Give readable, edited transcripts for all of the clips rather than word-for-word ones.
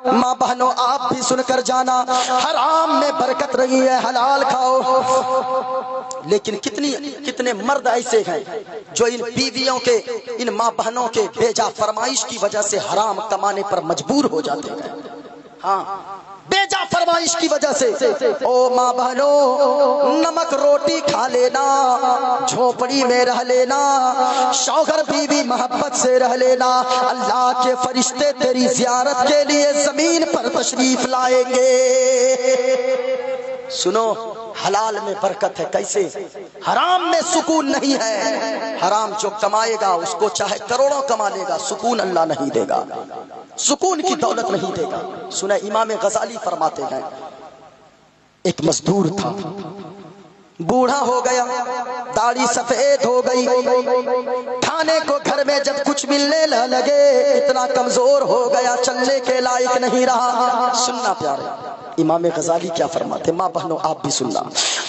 ماں بہنوں آپ بھی سن کر جانا، حرام میں برکت نہیں ہے، حلال کھاؤ۔ لیکن کتنے مرد ایسے ہیں جو ان بیویوں کے، ان ماں بہنوں کے بیجا فرمائش کی وجہ سے حرام کمانے پر مجبور ہو جاتے ہیں۔ ہاں، بیجا فرمائش کی وجہ سے۔ او ماں بہنوں، نمک روٹی کھا لینا، جھوپڑی میں رہ لینا، شوہر بیوی محبت سے رہ لینا، اللہ کے فرشتے تیری زیارت کے لیے زمین پر تشریف لائیں گے۔ سنو، حلال میں برکت ہے۔ کیسے؟ حرام میں سکون نہیں ہے۔ حرام جو کمائے گا اس کو چاہے کروڑوں کما لے گا، سکون اللہ نہیں دے گا، سکون کی دولت نہیں دے گا۔ سنیں، امام غزالی فرماتے ہیں، ایک مزدور تھا، بوڑھا ہو گیا، داڑھی سفید ہو گئی، کھانے کو گھر میں جب کچھ ملنے نہ لگے اتنا کمزور ہو گیا، چلنے کے لائق نہیں رہا۔ سننا پیارے، امام غزالی کیا فرماتے؟ ماں بہنوں آپ بھی سننا۔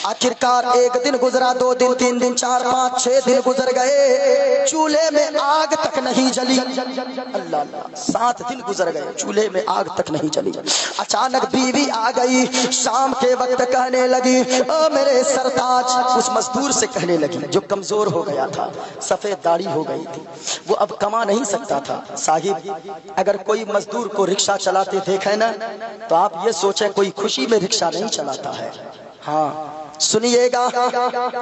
آخرکار ایک دن گزرا، 2 دن، 3 دن، 4، 5، 6 دن گزر گئے، چولہے میں آگ تک نہیں جلی۔ اللہ اللہ، 7 دن گزر گئے، چولہے میں آگ تک نہیں جلی۔ اچانک بیوی آ گئی، شام کے وقت کہنے لگی، او میرے سرتاج، اس مزدور سے کہنے لگی جو کمزور ہو گیا تھا، سفید داڑھی ہو گئی تھی، وہ اب کما نہیں سکتا تھا۔ صاحب، اگر کوئی مزدور کو رکشہ چلاتے دیکھے نا تو آپ یہ سوچیں کوئی خوشی میں رکشہ نہیں چلاتا ہے۔ ہاں سنیے گا،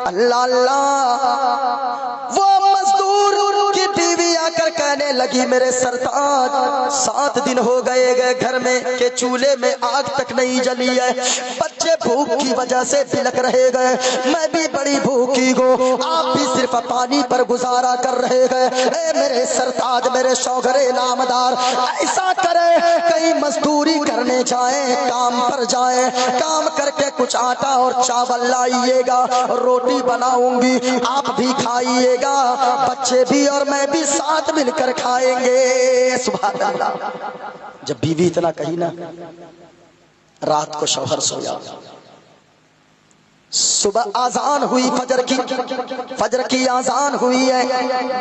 اللہ اللہ، وہ مزدور کی بیوی آ کر کہنے لگی، میرے سرتاج، 7 دن ہو گئے گھر میں کہ چولہے میں آگ تک نہیں جلی ہے، بچے بھوک کی وجہ سے بلک رہے گئے، میں بھی بڑی بھوکی ہوں، آپ بھی صرف پانی پر گزارا کر رہے گئے۔ اے میرے سرتاج، میرے شوہر نامدار، ایسا کرے کہیں مزدوری کرنے جائیں، کام پر جائیں، کام کر کے کچھ آٹا اور چاول لائیے گا، روٹی بناؤں گی، آپ بھی کھائیے گا، بچے بھی اور میں بھی ساتھ مل کر کھائیں گے۔ سبحان اللہ۔ جب بیوی اتنا کہی نا، رات کو شوہر سویا، صبح آذان ہوئی، فجر کی آذان ہوئی ہے،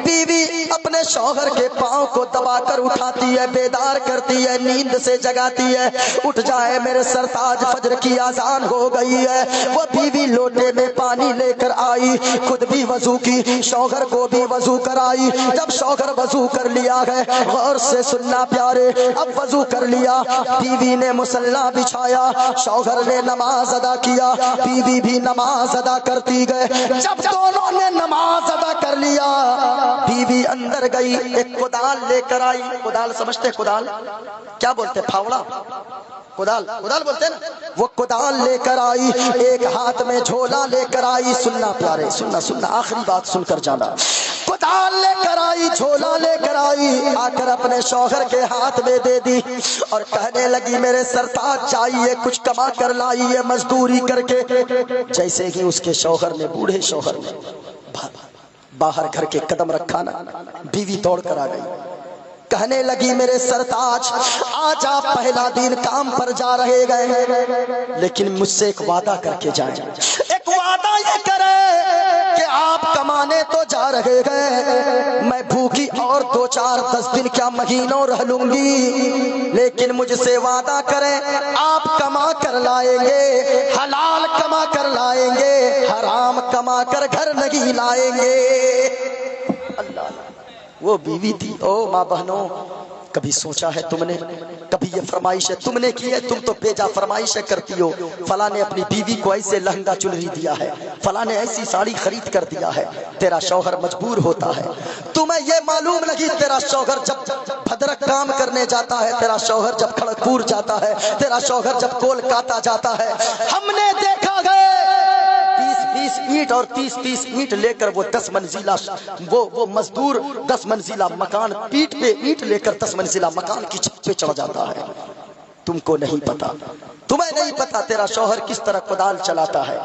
بیوی اپنے شوہر کے پاؤں کو دبا کر اٹھاتی ہے، بیدار کرتی ہے، نیند سے جگاتی ہے، اٹھ جائے میرے سرتاج، فجر کی آذان ہو گئی ہے۔ وہ بیوی لوٹے میں پانی لے کر آئی، خود بھی وضو کی، شوہر کو بھی وضو کرائی۔ جب شوہر وضو کر لیا ہے، غور سے سننا پیارے، اب وضو کر لیا، بیوی نے مصلی بچھایا، شوہر نے نماز ادا کیا، بیوی بھی نماز ادا کرتی گئے۔ جب دونوں نے نماز ادا کر لیا، بیوی اندر گئی، ایک کدال لے کر آئی۔ کدال سمجھتے؟ کدال کیا بولتے؟ پھاوڑا، کدال بولتے نا، وہ کدال لے کر آئی، ایک ہاتھ میں جھولا لے کر آئی۔ سننا پیارے، سننا، آخری بات سن کر جانا۔ کدال لے کر آئی، جھولا لے کر آئی، آ کر اپنے شوہر کے ہاتھ میں دے دی اور کہنے لگی، میرے سرتاج چاہیے کچھ کما کر لائیے مزدوری کر کے۔ جیسے ہی اس کے شوہر نے، بوڑھے شوہر نے باہر گھر کے قدم رکھا نا، بیوی دوڑ کر آ گئی، کہنے لگی، میرے سرتاج، آج آپ پہلا دن کام پر جا رہے گئے، لیکن مجھ سے ایک وعدہ کر کے جائیں۔ ایک وعدہ یہ کرے کہ آپ کمانے تو جا رہے گئے، میں بھوکی اور 2، 4، 10 دن کیا مہینوں رہ لوں گی، لیکن مجھ سے وعدہ کریں آپ کما کر لائیں گے، حلال کما کر لائیں گے، حرام کما کر گھر نہیں لائیں گے۔ اللہ، وہ بیوی تھی۔ او ماں بہنوں، کبھی سوچا ہے تم نے، کبھی یہ فرمائشیں تم نے کی ہے؟ تم تو بیجا فرمائشیں کرتی ہو، فلاں نے اپنی بیوی کو ایسے لہنگا چنری دیا ہے، فلاں نے ایسی ساڑی خرید کر دیا ہے، تیرا شوہر مجبور ہوتا ہے۔ تمہیں یہ معلوم نہیں، تیرا شوہر جب بھدرک کام کرنے جاتا ہے، تیرا شوہر جب کھڑگپور جاتا ہے، تیرا شوہر جب کولکاتہ جاتا ہے، ہم نے دیکھا گئے 20 اینٹ اور 30 اینٹ لے کر وہ 10 منزلہ وہ مزدور 10 منزلہ مکان، پیٹ پہ اینٹ لے کر 10 منزلہ مکان کی چھت پہ چڑھ جاتا ہے۔ تم کو نہیں پتا، تمہیں نہیں پتا تیرا شوہر کس طرح کدال چلاتا ہے۔